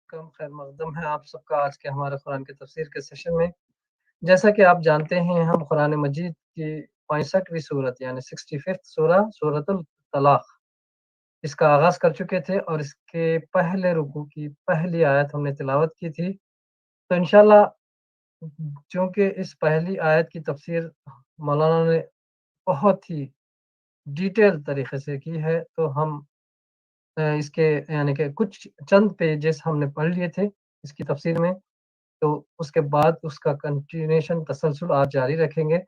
خیر مقدم ہے آپ سب کا آج کے ہمارے قرآن کے تفسیر کے سیشن میں۔ جیسا کہ آپ جانتے ہیں ہم قرآن مجید کی 65ویں سورت یعنی 65 سورہ سورۃ الطلاق اس کا آغاز کر چکے تھے اور اس کے پہلے رکوع کی پہلی آیت ہم نے تلاوت کی تھی۔ تو انشاءاللہ چونکہ اس پہلی آیت کی تفسیر مولانا نے بہت ہی ڈیٹیل طریقے سے کی ہے تو ہم اس کے یعنی کہ کچھ چند پیجز ہم نے پڑھ لیے تھے اس کی تفسیر میں، تو اس کے بعد اس کا کنٹینیوشن تسلسل آج جاری رکھیں گے۔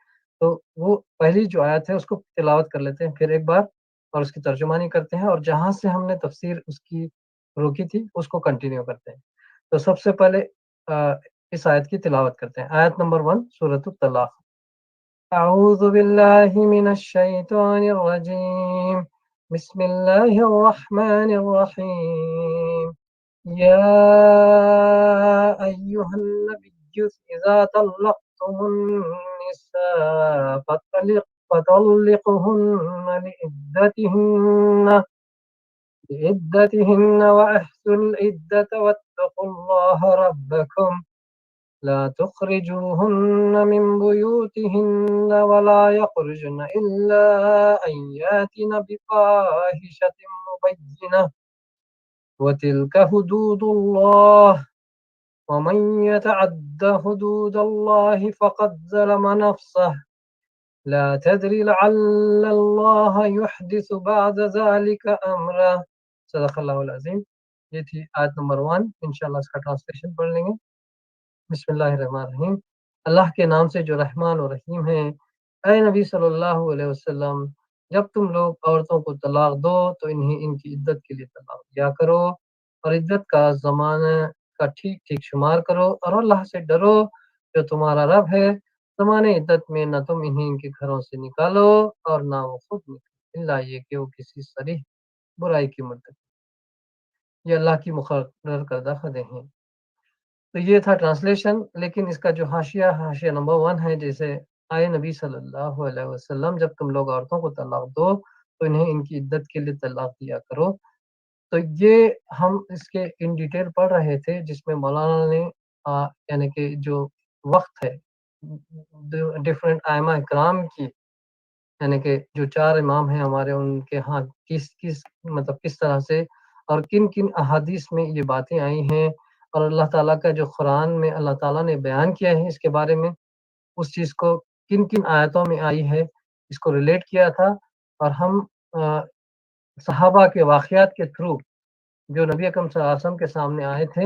تو وہ پہلی جو آیت ہے اس کو تلاوت کر لیتے ہیں پھر ایک بار اور اس کی ترجمانی کرتے ہیں، اور جہاں سے ہم نے تفسیر اس کی روکی تھی اس کو کنٹینیو کرتے ہیں۔ تو سب سے پہلے اس آیت کی تلاوت کرتے ہیں۔ آیت نمبر 1 سورۃ الطلاق۔ اعوذ باللہ من الشیطان الرجیم، بسم اللہ الرحمن الرحیم۔ یا ایہا النبی اذا طلقتم النساء فطلقوهن لعدتهن واحصوا العدة واتقوا الله ربكم لا تخرجوهن من بيوتهن ولا يخرجن إلا أن يأتين بفاحشة مبينة وتلك حدود الله ومن يتعد حدود الله فقد ظلم نفسه لا تدري لعل الله يحدث بعد ذلك امرا۔ صدق اللہ العظیم۔ یہ تھی آیت نمبر 1، انشاءاللہ اس کا ٹرانسلیشن پڑھ لیں گے۔ بسم اللہ الرحمن الرحیم۔ اللہ کے نام سے جو رحمان و رحیم ہے۔ اے نبی صلی اللہ علیہ وسلم، جب تم لوگ عورتوں کو طلاق دو تو انہیں ان کی عدت کے لیے طلاق دیا کرو اور عدت کا زمانہ کا ٹھیک ٹھیک شمار کرو، اور اللہ سے ڈرو جو تمہارا رب ہے۔ زمانے عدت میں نہ تم انہیں ان کے گھروں سے نکالو اور نہ وہ خود نکالو، اللہ یہ کہ وہ کسی صریح برائی کی مرتکب، یہ اللہ کی مقرر کردہ حدیں ہیں۔ تو یہ تھا ٹرانسلیشن، لیکن اس کا جو حاشیہ نمبر 1 ہے، جیسے آئے نبی صلی اللہ علیہ وسلم جب تم لوگ عورتوں کو طلاق دو تو انہیں ان کی عدت کے لیے طلاق دیا کرو۔ تو یہ ہم اس کے ان ڈیٹیل پڑھ رہے تھے، جس میں مولانا نے یعنی کہ جو وقت ہے ڈفرینٹ ائمہ اکرام کی، یعنی کہ جو 4 امام ہیں ہمارے، ان کے ہاں کس طرح سے اور کن کن احادیث میں یہ باتیں آئی ہیں، اور اللہ تعالیٰ کا جو قرآن میں اللہ تعالیٰ نے بیان کیا ہے اس کے بارے میں، اس چیز کو کن کن آیتوں میں آئی ہے اس کو ریلیٹ کیا تھا، اور ہم صحابہ کے واقعات کے تھرو جو نبی اکرم صلی اللہ علیہ وسلم کے سامنے آئے تھے،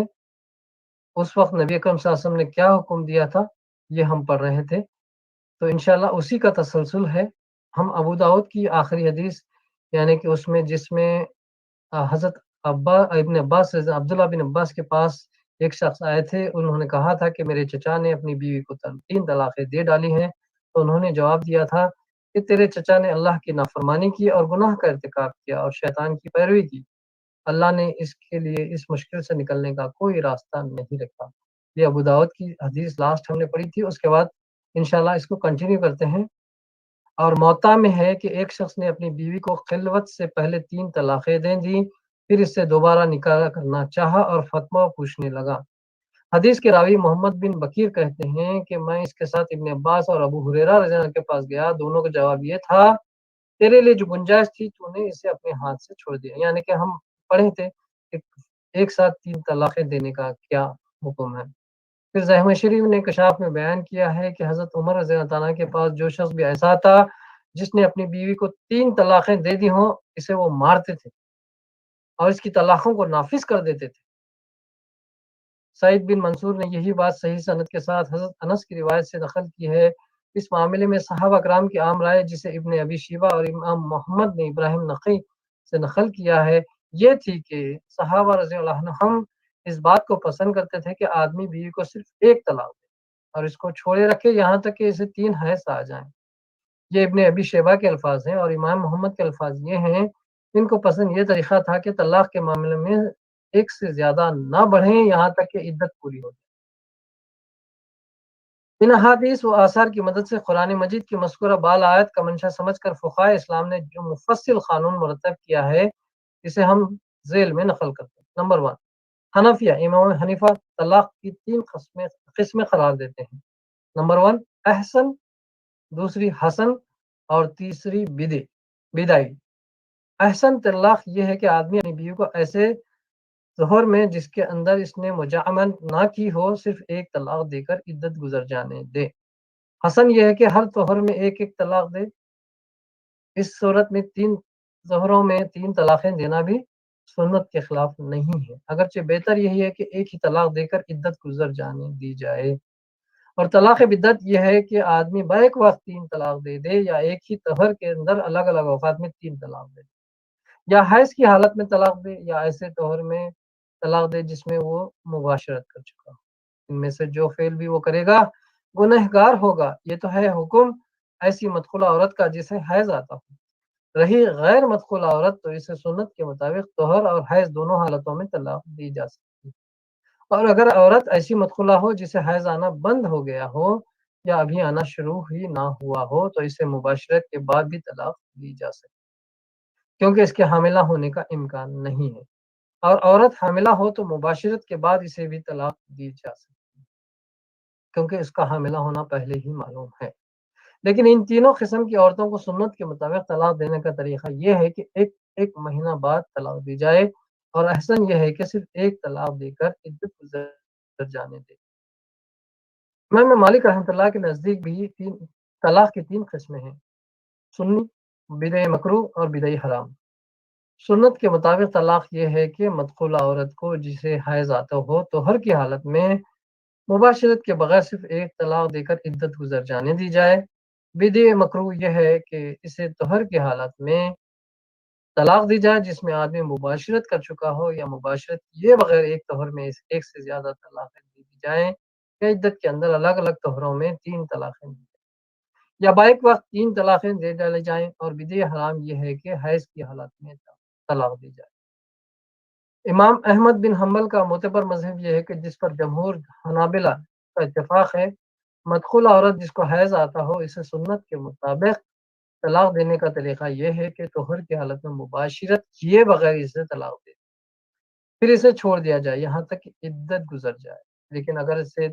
اس وقت نبی اکرم صلی اللہ علیہ وسلم نے کیا حکم دیا تھا یہ ہم پڑھ رہے تھے۔ تو انشاءاللہ اسی کا تسلسل ہے۔ ہم ابو داؤد کی آخری حدیث یعنی کہ اس میں جس میں حضرت ابن عباس عبداللہ بن عباس کے پاس ایک شخص آئے تھے، انہوں نے کہا تھا کہ میرے چچا نے اپنی بیوی کو 3 طلاقیں دے ڈالی ہیں، تو انہوں نے جواب دیا تھا کہ تیرے چچا نے اللہ کی نافرمانی کی اور گناہ کا ارتکاب کیا اور شیطان کی پیروی کی، اللہ نے اس کے لیے اس مشکل سے نکلنے کا کوئی راستہ نہیں رکھا۔ یہ ابو داؤد کی حدیث لاسٹ ہم نے پڑھی تھی، اس کے بعد انشاءاللہ اس کو کنٹینیو کرتے ہیں۔ اور موطا میں ہے کہ ایک شخص نے اپنی بیوی کو خلوت سے پہلے 3 طلاقیں دے دی، پھر اس سے دوبارہ نکاح کرنا چاہا اور فتویٰ پوچھنے لگا۔ حدیث کے راوی محمد بن بکیر کہتے ہیں کہ میں اس کے ساتھ ابن عباس اور ابو ہریرہ رضی اللہ عنہ کے پاس گیا، دونوں کا جواب یہ تھا تیرے لیے جو گنجائش تھی تو نے اسے اپنے ہاتھ سے چھوڑ دیا، یعنی کہ ہم پڑھے تھے کہ ایک ساتھ 3 طلاقیں دینے کا کیا حکم ہے۔ پھر زہم شریف نے کشاف میں بیان کیا ہے کہ حضرت عمر رضی اللہ عنہ کے پاس جو شخص بھی ایسا تھا جس نے اپنی بیوی کو 3 طلاقیں دے دی ہوں، اسے وہ مارتے تھے اور اس کی طلاقوں کو نافذ کر دیتے تھے۔ سعید بن منصور نے یہی بات صحیح سند کے ساتھ حضرت انس کی روایت سے نقل کی ہے۔ اس معاملے میں صحابہ کرام کی عام رائے، جسے ابن ابی شیبہ اور امام محمد نے ابراہیم نقی سے نقل کیا ہے، یہ تھی کہ صحابہ رضی اللہ عنہم اس بات کو پسند کرتے تھے کہ آدمی بیوی کو صرف 1 طلاق دے اور اس کو چھوڑے رکھے یہاں تک کہ اسے 3 حیض آ جائیں۔ یہ ابن ابی شیبہ کے الفاظ ہیں، اور امام محمد کے الفاظ یہ ہیں، ان کو پسند یہ طریقہ تھا کہ طلاق کے معاملے میں 1 سے زیادہ نہ بڑھیں یہاں تک کہ عدت پوری ہو جائے۔ ان احادیث و آثار کی مدد سے قرآن مجید کی مذکورہ بال آیت کا منشا سمجھ کر فقہاء اسلام نے جو مفصل قانون مرتب کیا ہے اسے ہم ذیل میں نقل کرتے ہیں۔ نمبر 1، حنفیہ امام حنیفہ طلاق کی 3 قسمیں قرار دیتے ہیں۔ نمبر 1 احسن، دوسری حسن اور تیسری بدعی۔ احسن طلاق یہ ہے کہ آدمی اپنی بیوی کو ایسے ظہر میں جس کے اندر اس نے مجاملت نہ کی ہو صرف ایک طلاق دے کر عدت گزر جانے دے۔ حسن یہ ہے کہ ہر طہر میں ایک ایک طلاق دے۔ اس صورت میں 3 ظہروں میں 3 طلاقیں دینا بھی سنت کے خلاف نہیں ہے، اگرچہ بہتر یہی ہے کہ ایک ہی طلاق دے کر عدت گزر جانے دی جائے۔ اور طلاق بدعت یہ ہے کہ آدمی بیک وقت 3 طلاق دے دے، یا ایک ہی طہر کے اندر الگ الگ اوقات میں 3 طلاق دے، یا حیض کی حالت میں طلاق دے، یا ایسے طہر میں طلاق دے جس میں وہ مباشرت کر چکا ہو۔ ان میں سے جو فعل بھی وہ کرے گا گنہگار ہوگا۔ یہ تو ہے حکم ایسی مدخولہ عورت کا جسے حیض آتا ہو۔ رہی غیر مدخولہ عورت تو اسے سنت کے مطابق طہر اور حیض دونوں حالتوں میں طلاق دی جا سکتی ہے۔ اور اگر عورت ایسی مدخولہ ہو جسے حیض آنا بند ہو گیا ہو یا ابھی آنا شروع ہی نہ ہوا ہو تو اسے مباشرت کے بعد بھی طلاق دی جا سکتی ہے، کیونکہ اس کے حاملہ ہونے کا امکان نہیں ہے۔ اور عورت حاملہ ہو تو مباشرت کے بعد اسے بھی طلاق دی جا سکتی ہے، کیونکہ اس کا حاملہ ہونا پہلے ہی معلوم ہے۔ لیکن ان تینوں قسم کی عورتوں کو سنت کے مطابق طلاق دینے کا طریقہ یہ ہے کہ ایک مہینہ بعد طلاق دی جائے، اور احسن یہ ہے کہ صرف ایک طلاق دے کر عدت گزر جانے دے۔ امام مالک رحمۃ اللہ کے نزدیک بھی طلاق کی 3 قسمیں ہیں: سنی، بدعی مکروہ اور بدعی حرام۔ سنت کے مطابق طلاق یہ ہے کہ مدخولہ عورت کو جسے حیض آتا ہو طہر کی حالت میں مباشرت کے بغیر صرف ایک طلاق دے کر عدت گزر جانے دی جائے۔ بدعی مکروہ یہ ہے کہ اسے طہر کی حالت میں طلاق دی جائے جس میں آدمی مباشرت کر چکا ہو، یا مباشرت کیے بغیر ایک طہر میں ایک سے زیادہ طلاقیں دی جائیں، یا عدت کے اندر الگ الگ طہروں میں 3 طلاقیں دی جائیں، یا بیک وقت 3 طلاقیں دے ڈالے جائیں۔ اور بدعی حرام یہ ہے کہ حیض کی حالت میں طلاق دی جائے۔ امام احمد بن حنبل کا معتبر مذہب یہ ہے کہ جس پر جمہور حنابلہ کا اتفاق ہے، مدخولہ عورت جس کو حیض آتا ہو اسے سنت کے مطابق طلاق دینے کا طریقہ یہ ہے کہ طہر کی حالت میں مباشرت کیے بغیر اسے طلاق دے، پھر اسے چھوڑ دیا جائے یہاں تک کہ عدت گزر جائے۔ لیکن اگر اسے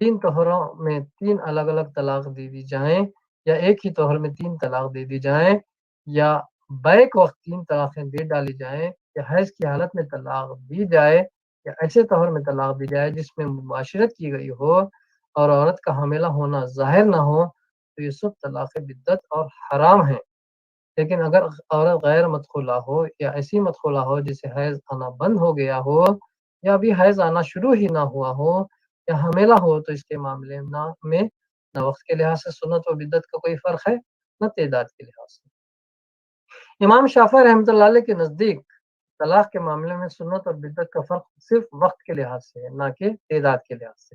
3 طہروں میں 3 الگ الگ طلاق دے دی جائیں، یا ایک ہی طہر میں 3 طلاق دے دی جائیں، یا بیک وقت 3 طلاقیں دے ڈالی جائیں، یا حیض کی حالت میں طلاق دی جائے، یا ایسے طہر میں طلاق دی جائے جس میں مباشرت کی گئی ہو اور عورت کا حاملہ ہونا ظاہر نہ ہو، تو یہ سب طلاق بدعت اور حرام ہیں۔ لیکن اگر عورت غیر مدخولہ ہو، یا ایسی مدخولہ ہو جسے حیض آنا بند ہو گیا ہو، یا ابھی حیض آنا شروع ہی نہ ہوا ہو، یا حاملہ ہو، تو اس کے معاملے میں نہ وقت کے لحاظ سے سنت و بدعت کا کوئی فرق ہے، نہ تعداد کے لحاظ سے۔ امام شافعی رحمۃ اللہ علیہ کے نزدیک طلاق کے معاملے میں سنت اور بدعت کا فرق صرف وقت کے لحاظ سے ہے، نہ کہ تعداد کے لحاظ سے۔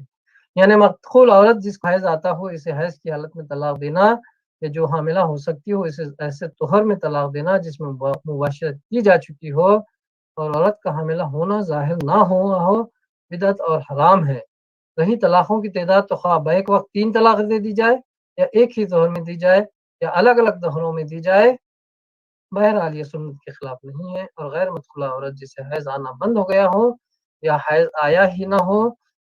یعنی مدخول عورت جس کو حیض آتا ہو اسے حیض کی حالت میں طلاق دینا، یا جو حاملہ ہو سکتی ہو اسے ایسے طہر میں طلاق دینا جس میں مباشرت کی جا چکی ہو اور عورت کا حاملہ ہونا ظاہر نہ ہوا ہو، بدعت اور حرام ہے۔ رہی طلاقوں کی تعداد تو خواہ بیک وقت 3 طلاق دے دی جائے، یا ایک ہی طہر میں دی جائے، یا الگ الگ طہروں میں دی جائے، بہرحال یہ سنت کے خلاف نہیں ہے۔ اور غیر مدخولہ عورت جسے حیض آنا بند ہو گیا ہو، یا حیض آیا ہی نہ ہو،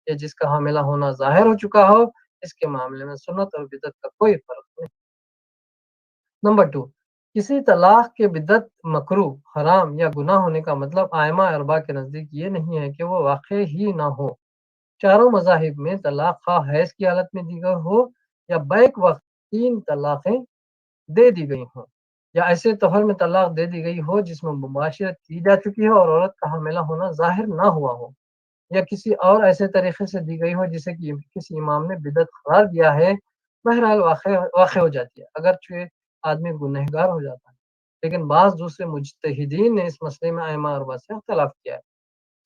یا جس کا حاملہ ہونا ظاہر ہو چکا ہو، اس کے معاملے میں سنت اور بدعت کا کوئی فرق نہیں۔ نمبر 2، کسی طلاق کے بدعت، مکروہ، حرام یا گناہ ہونے کا مطلب ائمہ اربعہ کے نزدیک یہ نہیں ہے کہ وہ واقع ہی نہ ہو۔ چاروں مذاہب میں طلاق خواہ حیض کی حالت میں دی گئی ہو، یا بیک وقت 3 طلاقیں دے دی گئی ہوں، یا ایسے طہر میں طلاق دے دی گئی ہو جس میں مباشرت کی جا چکی ہو اور عورت کا حاملہ ہونا ظاہر نہ ہوا ہو، یا کسی اور ایسے طریقے سے دی گئی ہو جسے کہ کسی امام نے بدعت قرار دیا ہے، بہرحال واقع ہو جاتی ہے، اگرچہ آدمی گنہگار ہو جاتا ہے۔ لیکن بعض دوسرے مجتہدین نے اس مسئلے میں ائمہ اربعہ سے اختلاف کیا ہے۔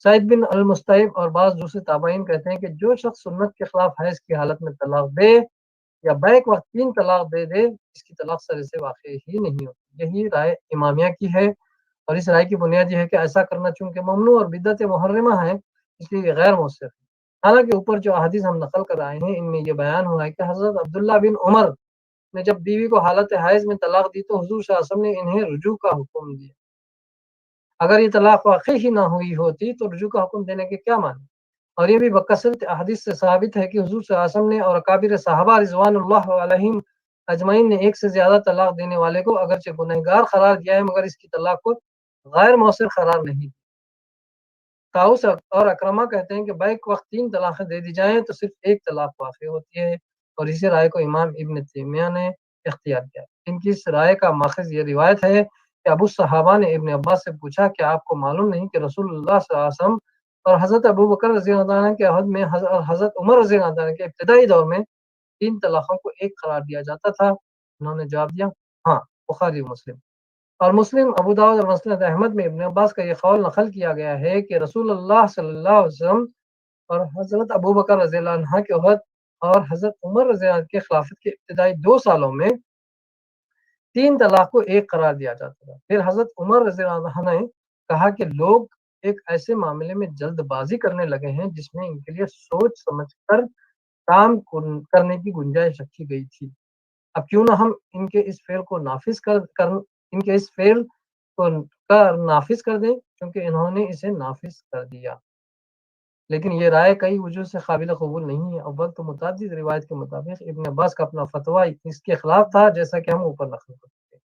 سعید بن المستیب اور بعض دوسرے تابعین کہتے ہیں کہ جو شخص سنت کے خلاف حیض کی حالت میں طلاق دے، یا بیک وقت 3 طلاق دے دے، اس کی طلاق سرے سے واقع ہی نہیں ہوتی۔ یہی رائے امامیہ کی ہے، اور اس رائے کی بنیاد یہ ہے کہ ایسا کرنا چونکہ ممنوع اور بدعت محرمہ ہے، اس لیے یہ غیر مؤثر ہے۔ حالانکہ اوپر جو احادیث ہم نقل کر آئے ہیں ان میں یہ بیان ہوا ہے کہ حضرت عبداللہ بن عمر نے جب بیوی کو حالت حیض میں طلاق دی تو حضور صلی اللہ علیہ وسلم نے انہیں رجوع کا حکم دیا۔ اگر یہ طلاق واقعی ہی نہ ہوئی ہوتی تو رجوع کا حکم دینے کے کیا معنی؟ اور یہ بھی بکثرت احادیث سے ثابت ہے کہ حضور صلی اللہ علیہ وسلم نے اور اکابر صحابہ رضوان اللہ علیہم اجمعین نے ایک سے زیادہ طلاق دینے والے کو اگرچہ گنہگار قرار دیا ہے مگر اس کی طلاق کو غیر مؤثر قرار نہیں دیا۔ طاؤس اور اکرمہ کہتے ہیں کہ بیک وقت 3 طلاقیں دے دی جائیں تو صرف ایک طلاق واقع ہوتی ہے، اور اسی رائے کو امام ابن تیمیہ نے اختیار کیا۔ ان کی اس رائے کا ماخذ یہ روایت ہے کہ ابو صحابہ نے ابن عباس سے پوچھا کہ آپ کو معلوم نہیں کہ رسول اللہ صلی اللہ علیہ وسلم اور حضرت ابو بکر رضی اللہ عنہ کے عہد میں اور حضرت عمر رضی اللہ عنہ کے ابتدائی دور میں 3 طلاقوں کو ایک قرار دیا جاتا تھا؟ انہوں نے جواب دیا ہاں، بخاری و مسلم۔ اور مسلم، ابو داؤد اور مسند احمد میں ابن عباس کا یہ قول نقل کیا گیا ہے کہ رسول اللہ صلی اللہ علیہ وسلم اور حضرت ابو بکر رضی اللہ عنہ کے عہد اور حضرت عمر رضی اللہ عنہ کے خلافت کے ابتدائی 2 سالوں میں 3 طلاق کو ایک قرار دیا جاتا تھا۔ پھر حضرت عمر رضی اللہ عنہ نے کہا کہ لوگ ایک ایسے معاملے میں جلد بازی کرنے لگے ہیں جس میں ان کے لیے سوچ سمجھ کر کام کرنے کی گنجائش رکھی گئی تھی۔ اب کیوں نہ ہم ان کے اس فعل کو نافذ کر دیں کیونکہ انہوں نے اسے نافذ کر دیا۔ لیکن یہ رائے کئی وجوہ سے قابل قبول نہیں ہے۔ اول تو متعدد روایت کے مطابق ابن عباس کا اپنا فتویٰ اس کے خلاف تھا جیسا کہ ہم اوپر نقل کرتے ہیں۔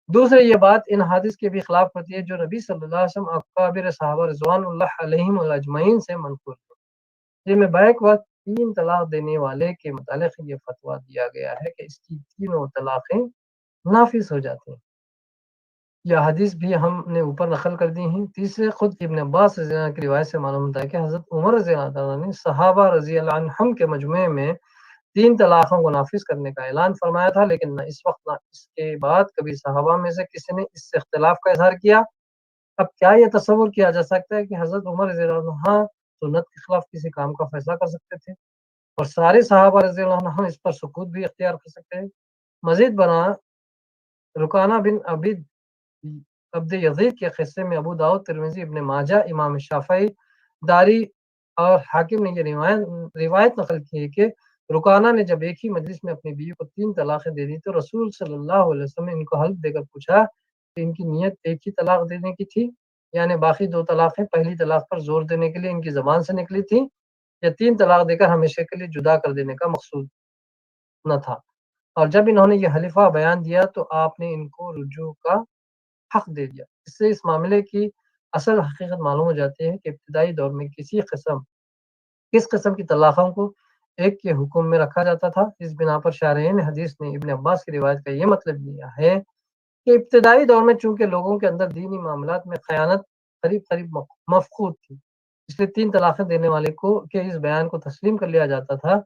دوسرے، یہ بات ان حادث کے بھی خلاف ہوتی ہے جو نبی صلی اللہ علیہ وسلم اکابر صحابہ رضوان اللہ علیہم اجمعین سے منقول ہے، جن میں بیک وقت 3 طلاق دینے والے کے متعلق یہ فتویٰ دیا گیا ہے کہ اس کی 3 طلاقیں نافذ ہو جاتی ہیں۔ یہ حدیث بھی ہم نے اوپر نقل کر دی ہیں۔ تیسرے، خود ابن عباس رضی اللہ عنہ کی روایت سے معلوم ہوتا ہے کہ حضرت عمر رضی اللہ عنہ نے صحابہ رضی اللہ عنہم کے مجمع میں 3 طلاقوں کو نافذ کرنے کا اعلان فرمایا تھا، لیکن نہ اس وقت نہ اس کے بعد کبھی صحابہ میں سے کسی نے اس سے اختلاف کا اظہار کیا۔ اب کیا یہ تصور کیا جا سکتا ہے کہ حضرت عمر رضی اللہ عنہ سنت کے خلاف کسی کام کا فیصلہ کر سکتے تھے اور سارے صحابہ رضی اللہ عنہ اس پر سکوت بھی اختیار کر سکتے ہیں؟ مزید برآں رکانہ بن عبد یزید کے قصے میں ابو داؤد، ترمذی، ابن ماجہ، امام شافعی، داری اور حاکم نے یہ روایت نقل کی ہے کہ رکانہ نے جب ایک ہی مجلس میں اپنی بیوی کو 3 طلاقیں دے دی تو رسول صلی اللہ علیہ وسلم نے ان کو حلف دے کر پوچھا کہ ان کی نیت ایک ہی طلاق دینے کی تھی، یعنی باقی 2 طلاقیں پہلی طلاق پر زور دینے کے لیے ان کی زبان سے نکلی تھیں، یا 3 طلاق دے کر ہمیشہ کے لیے جدا کر دینے کا مقصود نہ تھا؟ اور جب انہوں نے یہ حلفہ بیان دیا تو آپ نے ان کو رجوع کا حق دے دیا۔ اس سے اس معاملے کی اصل حقیقت معلوم ہو جاتی ہے کہ ابتدائی دور میں کس قسم کی طلاقوں کو ایک کے حکم میں رکھا جاتا تھا۔ اس بنا پر شارحین حدیث نے ابن عباس کی روایت کا یہ مطلب لیا ہے کہ ابتدائی دور میں چونکہ لوگوں کے اندر دینی معاملات میں خیانت قریب مفقود تھی، اس لیے 3 طلاقیں دینے والے کو کہ اس بیان کو تسلیم کر لیا جاتا تھا،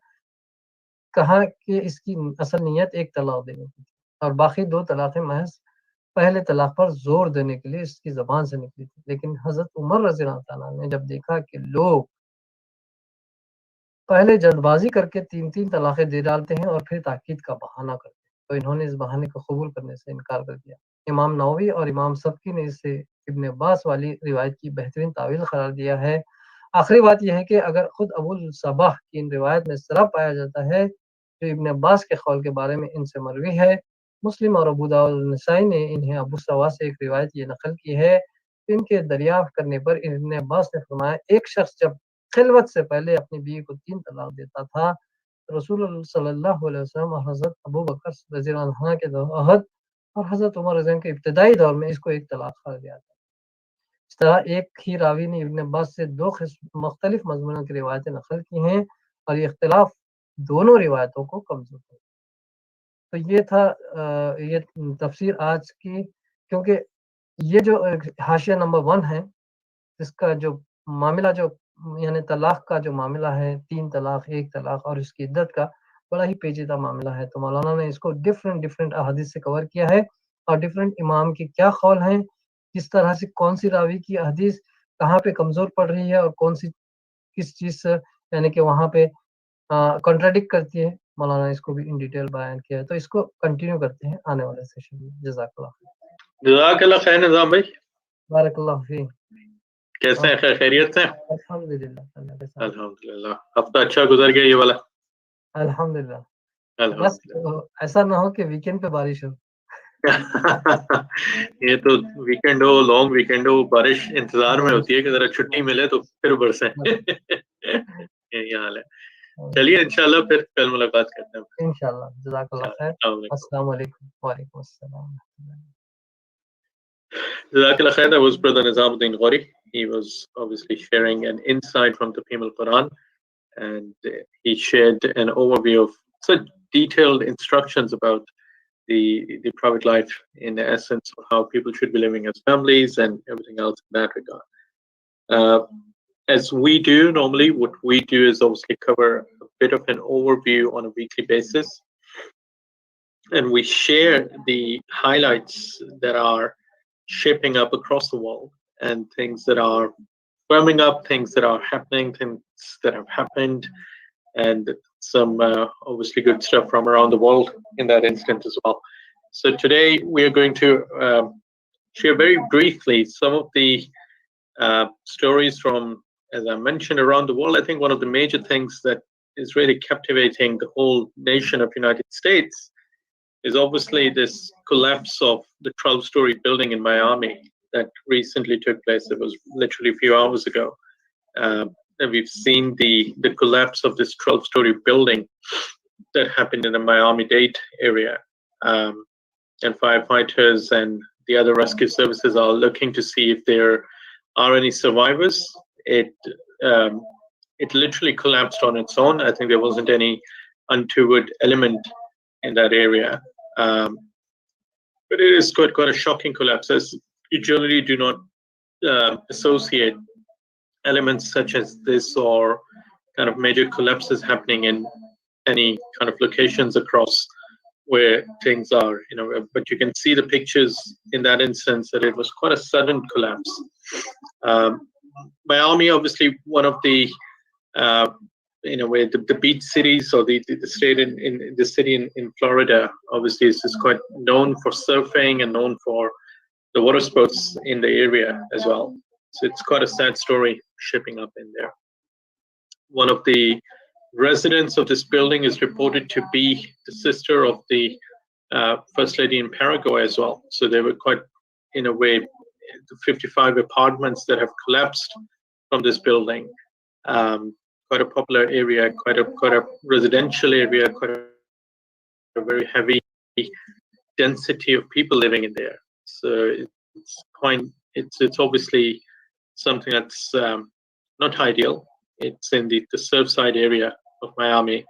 کہا کہ اس کی اصل نیت ایک طلاق دینے کی تھی اور باقی 2 طلاقیں محض پہلے طلاق پر زور دینے کے لیے اس کی زبان سے نکلی تھی۔ لیکن حضرت عمر رضی اللہ عنہ نے جب دیکھا کہ لوگ پہلے جلد بازی کر کے 3 طلاقیں دے ڈالتے ہیں اور پھر تاکید کا بہانہ کرتے ہیں تو انہوں نے اس بہانے کو قبول کرنے سے انکار کر دیا۔ امام نووی اور امام سبکی نے اسے ابن عباس والی روایت کی بہترین تعویل قرار دیا ہے۔ آخری بات یہ ہے کہ اگر خود ابو الصباح کی ان روایت میں اضطراب پایا جاتا ہے جو ابن عباس کے قول کے بارے میں ان سے مروی ہے، مسلم اور ابو داؤد النسائی نے انہیں ابو سوا سے ایک روایت یہ نقل کی ہے کہ ان کے دریافت کرنے پر ابن عباس نے فرمایا ایک شخص جب خلوت سے پہلے اپنی بیوی کو 3 طلاق دیتا تھا، رسول اللہ صلی اللہ علیہ وسلم اور حضرت ابو بکر رضی اللہ عنہ کے عہد اور حضرت عمر رضی اللہ عنہ کے ابتدائی دور میں اس کو ایک طلاق قرار دیا تھا۔ اس طرح ایک ہی راوی نے ابن عباس سے 2 مختلف مضمونوں کی روایتیں نقل کی ہیں اور یہ اختلاف دونوں روایتوں کو کمزور ہے۔ تو یہ تھا یہ تفسیر آج کی، کیونکہ یہ جو حاشیہ نمبر 1 ہے اس کا جو معاملہ یعنی طلاق کا جو معاملہ ہے، 3 طلاق، 1 طلاق اور اس کی عدت کا بڑا ہی پیچیدہ معاملہ ہے، تو مولانا نے اس کو ڈفرینٹ احادیث سے کور کیا ہے اور ڈفرینٹ امام کے کیا قول ہیں، کس طرح سے کون سی راوی کی حدیث کہاں پہ کمزور پڑ رہی ہے اور کون سی کس چیز سے یعنی کہ وہاں پہ کنٹراڈکٹ کرتی ہے، مولانا اس کو بھی ان ڈیٹیل بیان کیا ہے۔ تو اس کو کنٹینیو کرتے ہیں آنے والے سیشن میں۔ جزاک اللہ خیر۔ جزاک اللہ خیر نظام بھائی، بارک اللہ فیک۔ کیسے ہیں؟ خیریت سے؟ الحمدللہ الحمدللہ، ہفتہ اچھا گزر گیا یہ والا؟ الحمدللہ۔ بس الحمدللہ، ایسا نہ ہو کہ ویکینڈ پہ بارش ہو۔ ये तो वीकेंड हो, लॉन्ग वीकेंड हो, बारिश इंतजार में होती है कि जरा छुट्टी मिले तो फिर बरसे। यही हाल है। चलिए इंशाल्लाह फिर कल मुलाकात करते हैं इंशाल्लाह। जज़ाकल्लाह खैर। अस्सलाम वालेकुम। अस्सलाम वालेकुम। वालेकुम अस्सलाम। Jazakallah khair. That was Brother Nizamuddin Ghori. He was obviously sharing an insight from the Female Quran, and he shared an overview of such detailed instructions about the private life in the essence of how people should be living as families and everything else in that regard. As we do normally, what we do is obviously cover a bit of an overview on a weekly basis, and we share the highlights that are shaping up across the world and things that are firming up, things that are happening, things that have happened, and some obviously good stuff from around the world in that instant as well. So today we are going to share very briefly some of the stories from, as I mentioned, around the world. I think one of the major things that is really captivating the whole nation of United States is obviously this collapse of the 12-story building in Miami that recently took place. It was literally a few hours ago. And we've seen the collapse of this 12-story building that happened in the Miami-Dade area. And firefighters and the other rescue services are looking to see if there are any survivors. It literally collapsed on its own. I think there wasn't any untoward element in that area. But it is quite a shocking collapse, as you generally do not associate elements such as this or kind of major collapses happening in any kind of locations across where things are, but you can see the pictures in that instance that it was quite a sudden collapse. Miami, obviously one of the in a way the beach cities, or the state in the city in Florida, obviously is quite known for surfing and known for the water sports in the area as well. So it's quite a sad story shaping up in there. One of the residents of this building is reported to be the sister of the First Lady in Paraguay as well. So they were quite, in a way, the 55 apartments that have collapsed from this building. Quite a popular area, quite a residential area, quite a very heavy density of people living in there. So it's obviously something that's not ideal. It's in the Surfside area of Miami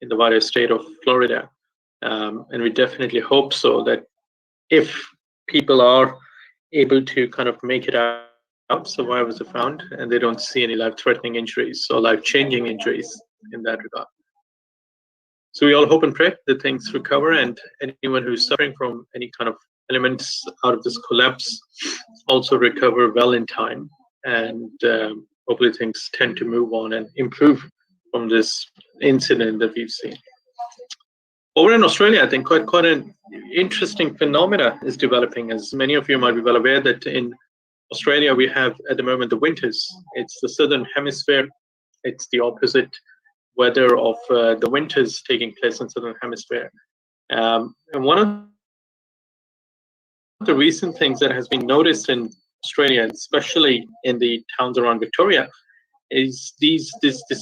in the wider state of Florida. And we definitely hope so that if people are able to kind of make it out, survivors are found, and they don't see any life-threatening injuries or life-changing injuries in that regard. So we all hope and pray that things recover, and anyone who's suffering from any kind of elements out of this collapse also recover well in time, and hopefully things tend to move on and improve from this incident that we've seen. Over in Australia, I think quite an interesting phenomena is developing. As many of you might be well aware that in Australia we have at the moment the winters. It's the southern hemisphere. It's the opposite weather of the winters taking place in southern hemisphere. And one of the recent things that has been noticed in Australia, especially in the towns around Victoria, is this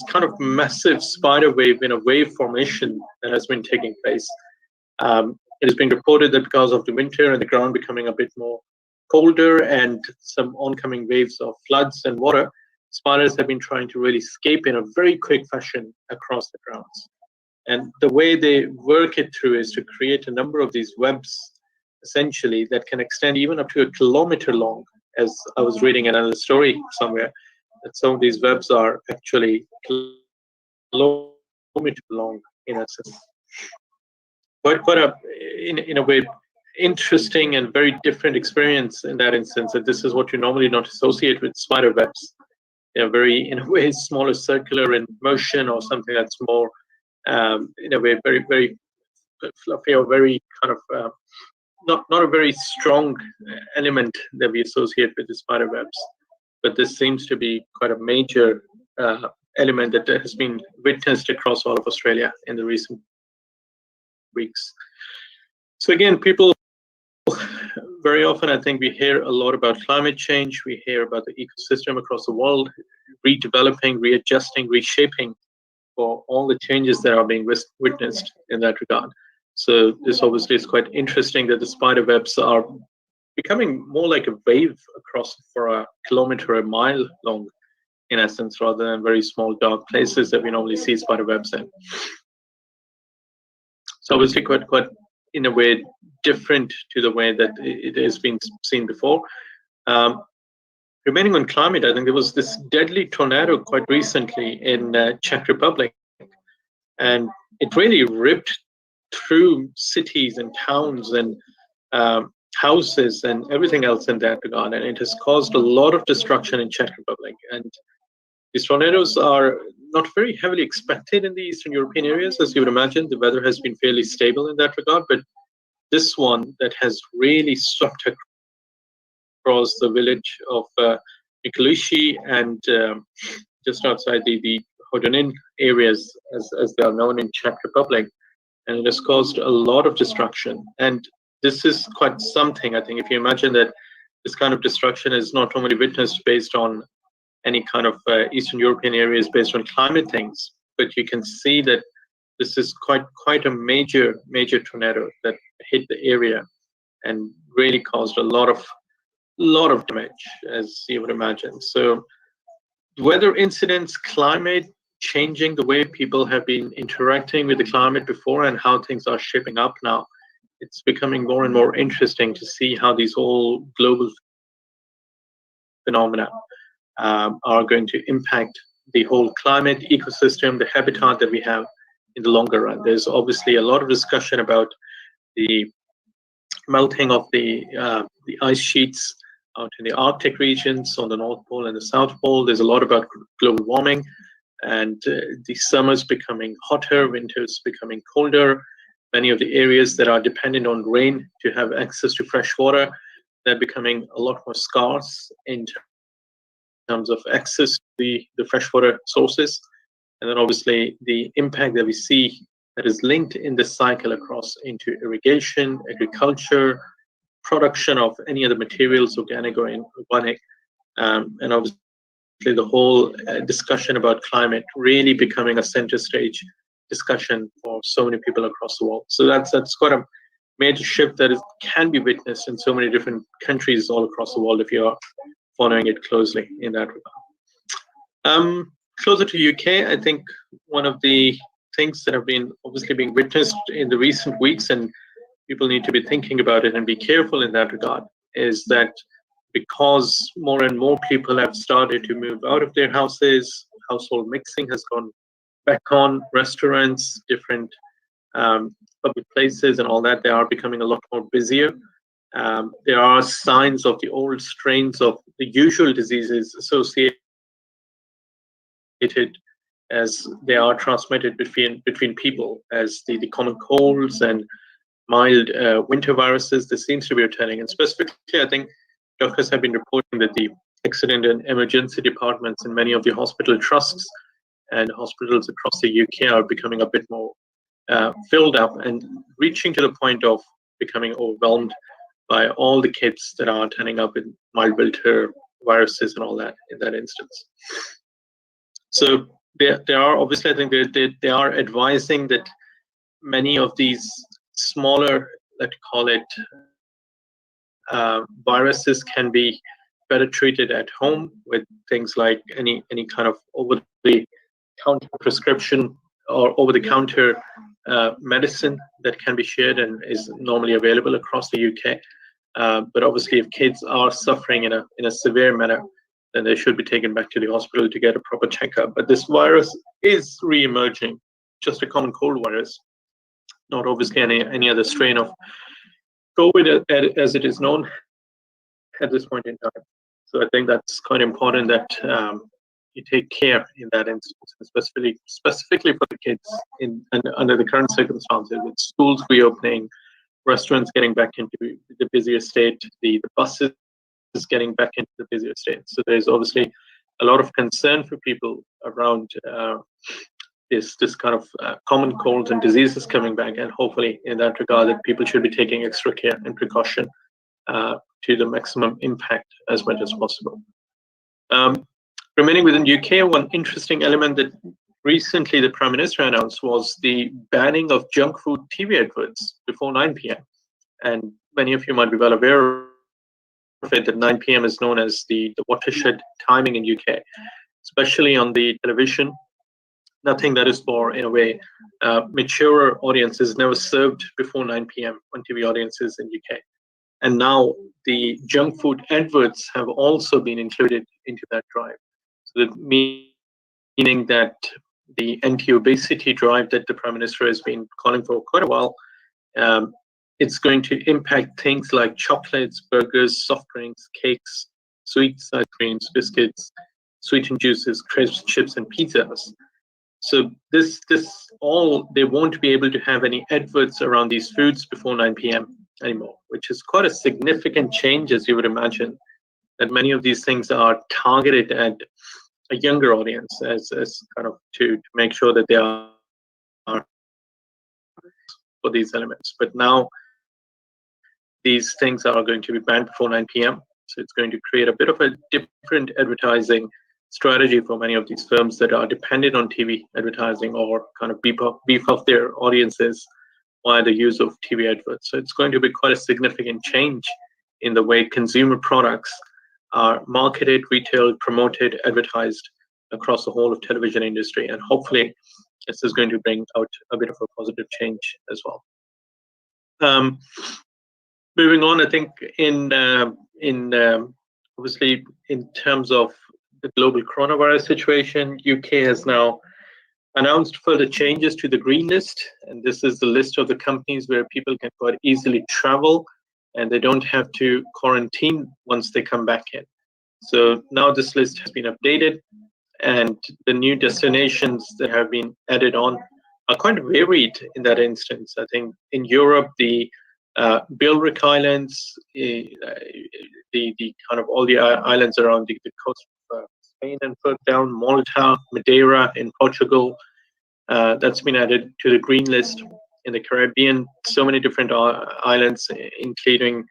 kind of massive spider wave in a wave formation that has been taking place. It has been reported that because of the winter and the ground becoming a bit more colder and some oncoming waves of floods and water, spiders have been trying to really escape in a very quick fashion across the grounds. And the way they work it through is to create a number of these webs, essentially, that can extend even up to 1 kilometer long. As I was reading another story somewhere, that some of these webs are actually kilometer long in essence. Quite a, in a way, interesting and very different experience in that instance. That this is what you normally not associate with spider webs. They're very, in a way, smaller, circular in motion, or something that's more, in a way, very, very fluffy, or very kind of not a very strong element that we associate with the spider webs. But this seems to be quite a major element that has been witnessed across all of Australia in the recent weeks. So again, people very often, I think we hear a lot about climate change. We hear about the ecosystem across the world redeveloping, readjusting, reshaping for all the changes that are being witnessed in that regard. So this obviously is quite interesting that the spider webs are becoming more like a wave across for a kilometer, a mile long, in essence, rather than very small dark places that we normally see spider webs in. So obviously quite in a way different to the way that it has been seen before. Remaining on climate, I think there was this deadly tornado quite recently in Czech Republic, and it really ripped through cities and towns and houses and everything else in that regard, and it has caused a lot of destruction in Czech Republic. And these tornadoes are not very heavily expected in the Eastern European areas, as you would imagine. The weather has been fairly stable in that regard, but this one that has really swept across the village of Mikluši and just outside the Hodonin areas, as they are known in Czech Republic, and it has caused a lot of destruction. And this is quite something, I think, if you imagine that this kind of destruction is not only witnessed based on any kind of Eastern European areas based on climate things, but you can see that this is quite a major tornado that hit the area and really caused a lot of damage, as you would imagine. So weather incidents, climate changing the way people have been interacting with the climate before and how things are shaping up now. It's becoming more and more interesting to see how these whole global phenomena are going to impact the whole climate ecosystem, the habitat that we have in the longer run. There's obviously a lot of discussion about the melting of the ice sheets out in the Arctic regions on the North Pole and the South Pole. There's a lot about global warming and the summers becoming hotter, winters becoming colder. Many of the areas that are dependent on rain to have access to fresh water, they're becoming a lot more scarce in terms of access to the freshwater sources. And then obviously the impact that we see that is linked in this cycle across into irrigation, agriculture, production of any other materials, organic or inorganic, and obviously the whole discussion about climate really becoming a center stage discussion for so many people across the world. So that's quite a major shift that can be witnessed in so many different countries all across the world if you are following it closely in that regard. Closer to UK, I think one of the things that have been obviously being witnessed in the recent weeks, and people need to be thinking about it and be careful in that regard, is that because more and more people have started to move out of their houses, household mixing has gone back on, restaurants, different public places and all that, they are becoming a lot more busier. There are signs of the old strains of the usual diseases associated as they are transmitted between people, as the common colds and mild winter viruses. This seems to be returning, and specifically I think doctors have been reporting that the accident and emergency departments in many of the hospital trusts and hospitals across the UK are becoming a bit more filled up and reaching to the point of becoming overwhelmed by all the kids that are turning up with mild winter viruses and all that in that instance. So they are obviously, I think they are advising that many of these smaller, let's call it, viruses can be better treated at home with things like any kind of over-the-counter prescription or over-the-counter medicine that can be shared and is normally available across the UK. But obviously, if kids are suffering in a severe manner, then they should be taken back to the hospital to get a proper checkup. But this virus is re-emerging, just a common cold virus, not obviously any other strain of COVID as it is known at this point in time. So I think that's quite important that you take care in that instance, specifically for the kids under the current circumstances, with schools reopening, restaurants getting back into the busier state, the buses getting back into the busier state. So there's obviously a lot of concern for people around this kind of common colds and diseases coming back, and hopefully in that regard that people should be taking extra care and precaution to the maximum impact as much as possible. Remaining within UK, one interesting element that recently the Prime Minister announced was the banning of junk food TV adverts before 9 p.m. And many of you might be well aware of it, that 9 p.m. is known as the watershed timing in UK, especially on the television. Nothing that is for, in a way, mature audiences never served before 9 p.m. on TV audiences in UK. And now the junk food adverts have also been included into that drive. So that meaning that the anti-obesity drive that the Prime Minister has been calling for quite a while, it's going to impact things like chocolates, burgers, soft drinks, cakes, sweets, ice creams, biscuits, sweetened juices, crisps, chips, and pizzas. So this all, they won't be able to have any adverts around these foods before 9 p.m. anymore, which is quite a significant change, as you would imagine, that many of these things are targeted at a younger audience as kind of to make sure that they are for these elements. But now these things are going to be banned before 9 p.m. So it's going to create a bit of a different advertising strategy for many of these firms that are dependent on TV advertising or kind of beef up their audiences via the use of TV adverts. So it's going to be quite a significant change in the way consumer products are marketed, retailed, promoted, advertised across the whole of television industry. And hopefully this is going to bring out a bit of a positive change as well. Moving on, I think in obviously in terms of the global coronavirus situation, UK has now announced further changes to the green list, and this is the list of the companies where people can quite easily travel and they don't have to quarantine once they come back in. So now this list has been updated, and the new destinations that have been added on are quite varied in that instance. I think in Europe, the Balearic Islands, the kind of all the islands around the coast of Spain and further down, Malta, Madeira in Portugal, that's been added to the green list. In the Caribbean, so many different islands, including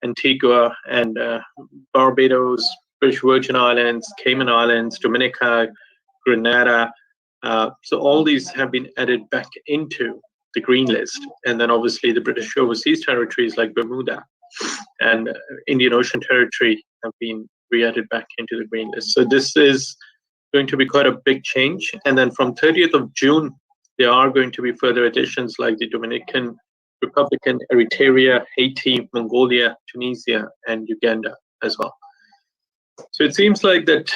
Antigua and Barbados, British Virgin Islands, Cayman Islands, Dominica, Grenada. So all these have been added back into the green list. And then obviously the British overseas territories like Bermuda and Indian Ocean Territory have been re-added back into the green list. So this is going to be quite a big change. And then from 30th of June, there are going to be further additions like the Dominican Republic, Eritrea, Haiti, Mongolia, Tunisia, and Uganda as well. So it seems like that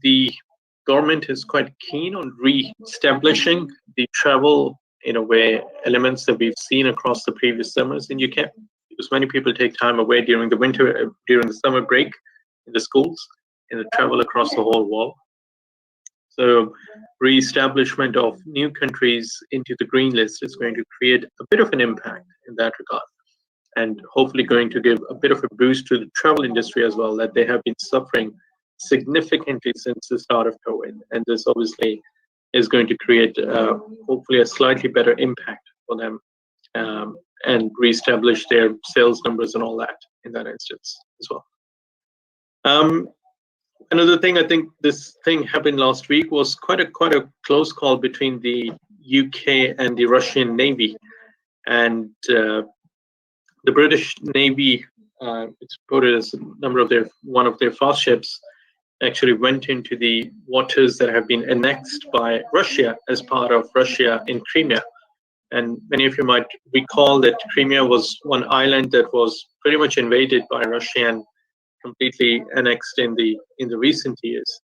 the government is quite keen on re-establishing the travel, in a way, elements that we've seen across the previous summers in UK, because many people take time away during the winter, during the summer break in the schools, in the travel across the whole world. So re-establishment of new countries into the green list is going to create a bit of an impact in that regard, and hopefully going to give a bit of a boost to the travel industry as well, that they have been suffering significantly since the start of COVID. And this obviously is going to create hopefully a slightly better impact for them and re-establish their sales numbers and all that in that instance as well. Another thing, I think this thing happened last week, was quite a close call between the UK and the Russian Navy. And the British Navy, it's quoted as one of their fast ships, actually went into the waters that have been annexed by Russia as part of Russia in Crimea. And many of you might recall that Crimea was one island that was pretty much invaded by Russia and completely annexed in the recent years.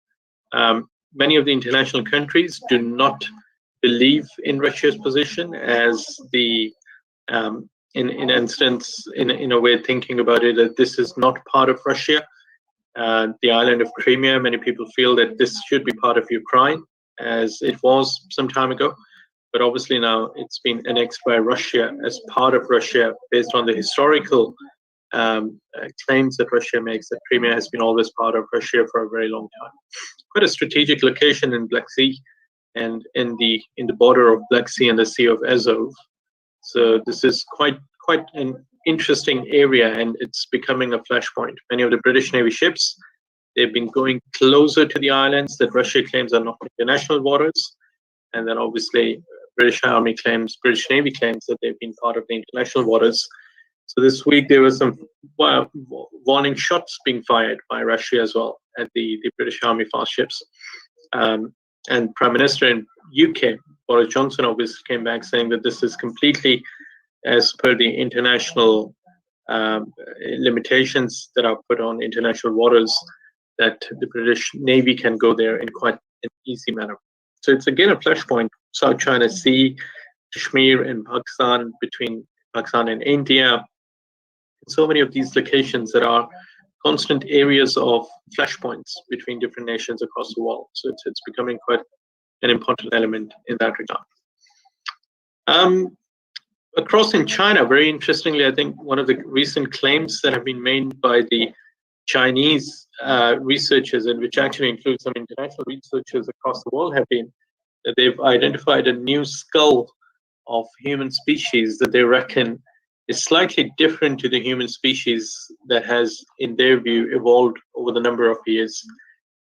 Many of the international countries do not believe in Russia's position as the in a way, thinking about it, that this is not part of Russia. The island of Crimea, many people feel that this should be part of Ukraine, as it was some time ago. But obviously now it's been annexed by Russia as part of Russia, based on the historical claims that Russia makes, that Crimea has been always part of Russia for a very long time. Quite a strategic location in Black Sea, and in the border of Black Sea and the Sea of Azov. So this is quite an interesting area, and it's becoming a flashpoint. Many of the British Navy ships, they've been going closer to the islands that Russia claims are not international waters, and then obviously British Navy claims that they've been part of the international waters. So this week there were some warning shots being fired by Russia as well at the British Army fast ships. And Prime Minister in UK, Boris Johnson, obviously came back saying that this is completely as per the international limitations that are put on international waters, that the British Navy can go there in quite an easy manner. So it's again a flashpoint, South China Sea, Kashmir in Pakistan, between Pakistan and India. So many of these locations that are constant areas of flashpoints between different nations across the world. So it's becoming quite an important element in that regard. Across in China, very interestingly, I think one of the recent claims that have been made by the Chinese researchers, and which actually includes some international researchers across the world, have been that they've identified a new skull of human species that they reckon is slightly different to the human species that has, in their view, evolved over the number of years.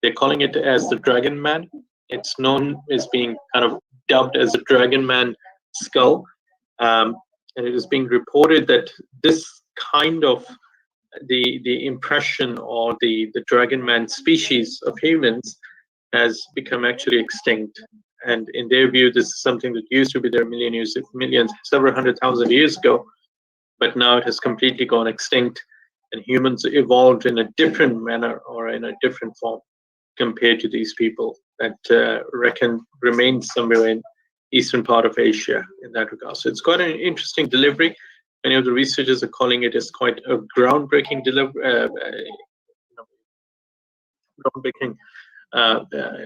They're calling it as the Dragon Man. It's known as being kind of dubbed as the Dragon Man skull. And it is being reported that this kind of the impression or the Dragon Man species of humans has become actually extinct. And in their view, this is something that used to be there millions, several 100,000 years ago, but now it has completely gone extinct, and humans evolved in a different manner or in a different form compared to these people that reckon remain somewhere in eastern part of Asia in that regard. So it's quite an interesting delivery. Many of the researchers are calling it as quite a groundbreaking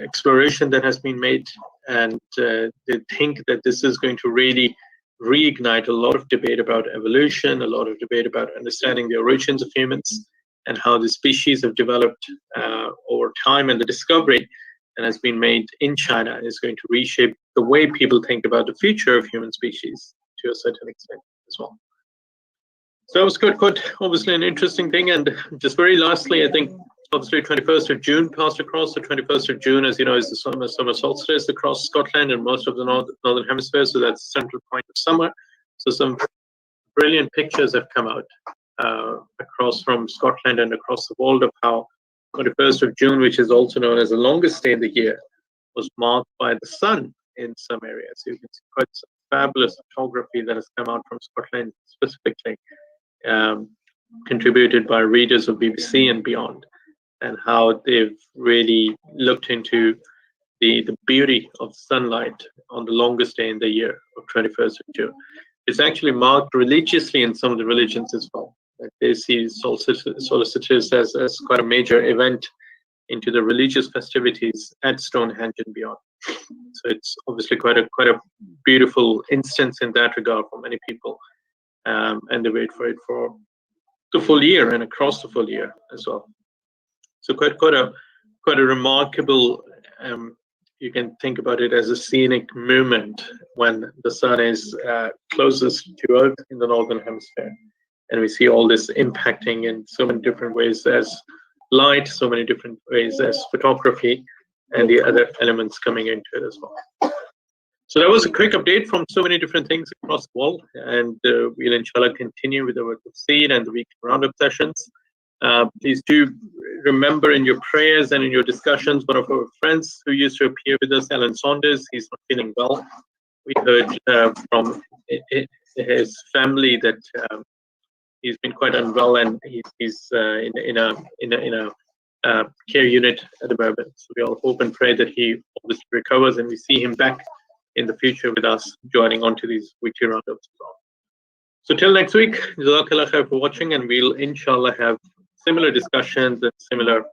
exploration that has been made, and they think that this is going to really reignite a lot of debate about evolution, a lot of debate about understanding the origins of humans and how the species have developed over time, and the discovery that has been made in China is going to reshape the way people think about the future of human species to a certain extent as well. So that was quite obviously an interesting thing. And just very lastly, I think obviously 21st of June passed across. The 21st of June, as you know, is the summer solstice across Scotland and most of the northern hemisphere. So that's the central point of summer. So some brilliant pictures have come out across from Scotland and across the world of how 21st of June, which is also known as the longest day in the year, was marked by the sun in some areas. So you can see quite some fabulous photography that has come out from Scotland specifically, contributed by readers of BBC and beyond, and how they've really looked into the beauty of sunlight on the longest day in the year of 21st of June. It's actually marked religiously in some of the religions as well. Like they see solstice as quite a major event into the religious festivities at Stonehenge and beyond. So it's obviously quite a beautiful instance in that regard for many people, and they wait for it for the full year and across the full year as well. So quite a remarkable. You can think about it as a scenic movement when the sun is closest to Earth in the northern hemisphere, and we see all this impacting in so many different ways as light, so many different ways as photography, and the other elements coming into it as well. So that was a quick update from so many different things across the world, and we'll inshallah continue with our Tafseer and the weekly roundup sessions. Please do remember in your prayers and in your discussions, one of our friends who used to appear with us, Alan Saunders, he's not feeling well. We heard from his family that he's been quite unwell, and he's in a care unit at the moment. So we all hope and pray that he obviously recovers and we see him back in the future with us, joining onto these weekly roundups as well. So till next week, Jazakallah khair for watching, and we'll inshallah have similar discussions and similar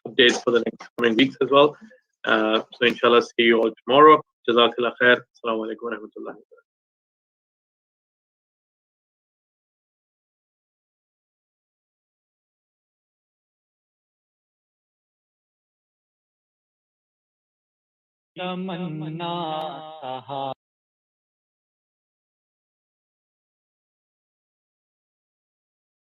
updates for the next coming weeks as well. So inshallah, see you all tomorrow. Jazakallah khair. Assalamu alaikum wa rahmatullahi wa barakatuh. Tamannaah